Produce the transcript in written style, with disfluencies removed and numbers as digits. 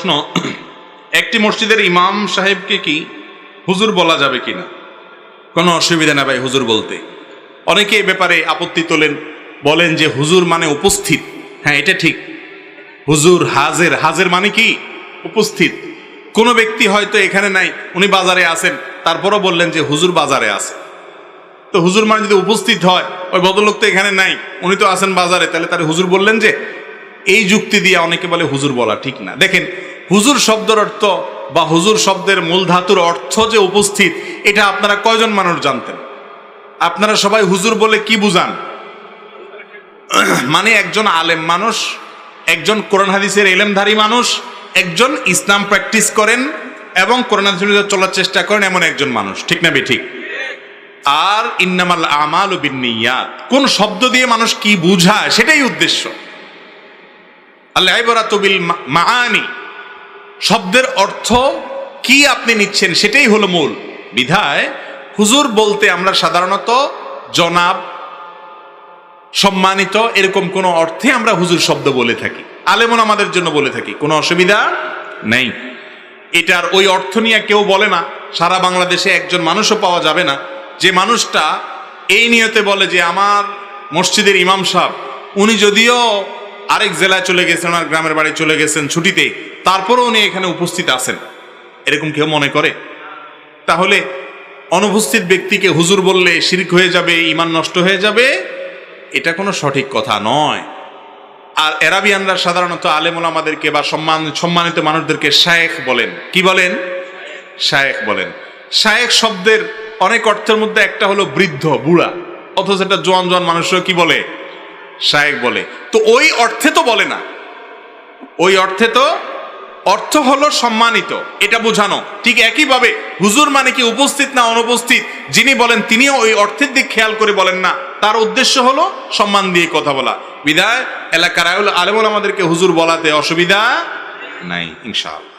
প্রশ্ন, একটি মসজিদের ইমাম সাহেবকে কি হুজুর বলা যাবে কিনা? কোনো অসুবিধা না ভাই হুজুর বলতে। অনেকে এ ব্যাপারে আপত্তি তোলেন, বলেন যে হুজুর মানে উপস্থিত। হ্যাঁ, এটা ঠিক। হুজুর হাজের, হাজের মানে কি? উপস্থিত। কোনো ব্যক্তি হয়তো এখানে নাই, উনি বাজারে আছেন, তারপরও বললেন যে হুজুর বাজারে আছে। তো হুজুর মানে যদি উপস্থিত হয়, ওই ভদ্রলোক তো এখানে নাই, উনি তো আছেন বাজারে, তাহলে তার হুজুর বললেন যে, এই যুক্তি দিয়ে অনেকে বলে হুজুর বলা ঠিক না। দেখেন, হুজুর শব্দের অর্থ বা হুজুর শব্দের মূল ধাতুর অর্থ যে উপস্থিত, এটা আপনারা কয়জন মানুষ জানতেন? আপনারা সবাই হুজুর বলে কি বুঝান? মানে একজন আলেম মানুষ, একজন কোরআন হাদিসের ইলমধারী মানুষ, একজন ইসলাম প্র্যাকটিস করেন এবং কোরআন হাদিসে চলার চেষ্টা করেন এমন একজন মানুষ, ঠিক না বেঠিক? আর ইন্নামাল আমালু বিন্নিয়াত, কোন শব্দ দিয়ে মানুষ কি বুঝায় সেটাই উদ্দেশ্য। আল ইবরাতু বিল মাআনি, শব্দের অর্থ কি আপনি নিচ্ছেন সেটাই হলো মূল। বিধায় হুজুর বলতে আমরা সাধারণত জনাব, সম্মানিত, এরকম কোন অর্থে আমরা হুজুর শব্দ বলে থাকি, আলেমন আমাদের জন্য বলে থাকি, কোনো অসুবিধা নেই। এটার ওই অর্থ নিয়ে কেউ বলে না। সারা বাংলাদেশে একজন মানুষও পাওয়া যাবে না যে মানুষটা এই নিয়তে বলে যে আমার মসজিদের ইমাম সাহেব, উনি যদিও আরেক জেলায় চলে গেছেন, ওনার গ্রামের বাড়ি চলে গেছেন ছুটিতে, তারপরও উনি এখানে উপস্থিত আছেন, এরকম কেউ মনে করে? তাহলে অনুপস্থিত ব্যক্তিকে হুজুর বললে শিরক হয়ে যাবে, ঈমান নষ্ট হয়ে যাবে, এটা কোনো সঠিক কথা নয়। আর এরাবিয়ানরা সাধারণত আলেম ওলামাদেরকে বা সম্মানিত মানুষদেরকে শায়েখ বলেন। কি বলেন? শায়েখ বলেন। শায়েখ শব্দের অনেক অর্থের মধ্যে একটা হলো বৃদ্ধ, বুড়া, অথচ এটা জোয়ান জোয়ান মানুষরা কি বলে? শায়েখ বলে। তো ওই অর্থে তো বলে না, ওই অর্থে তো অর্থ হলো সম্মানিত, এটা বোঝানো। ঠিক একইভাবে হুজুর মানে কি উপস্থিত না অনুপস্থিত, যিনি বলেন তিনিও ওই অর্থের দিক খেয়াল করে বলেন না, তার উদ্দেশ্য হলো সম্মান দিয়ে কথা বলা। বিধায় এলাকার আলেম ওলামাদেরকে হুজুর বলাতে অসুবিধা নাই ইনশাআল্লাহ।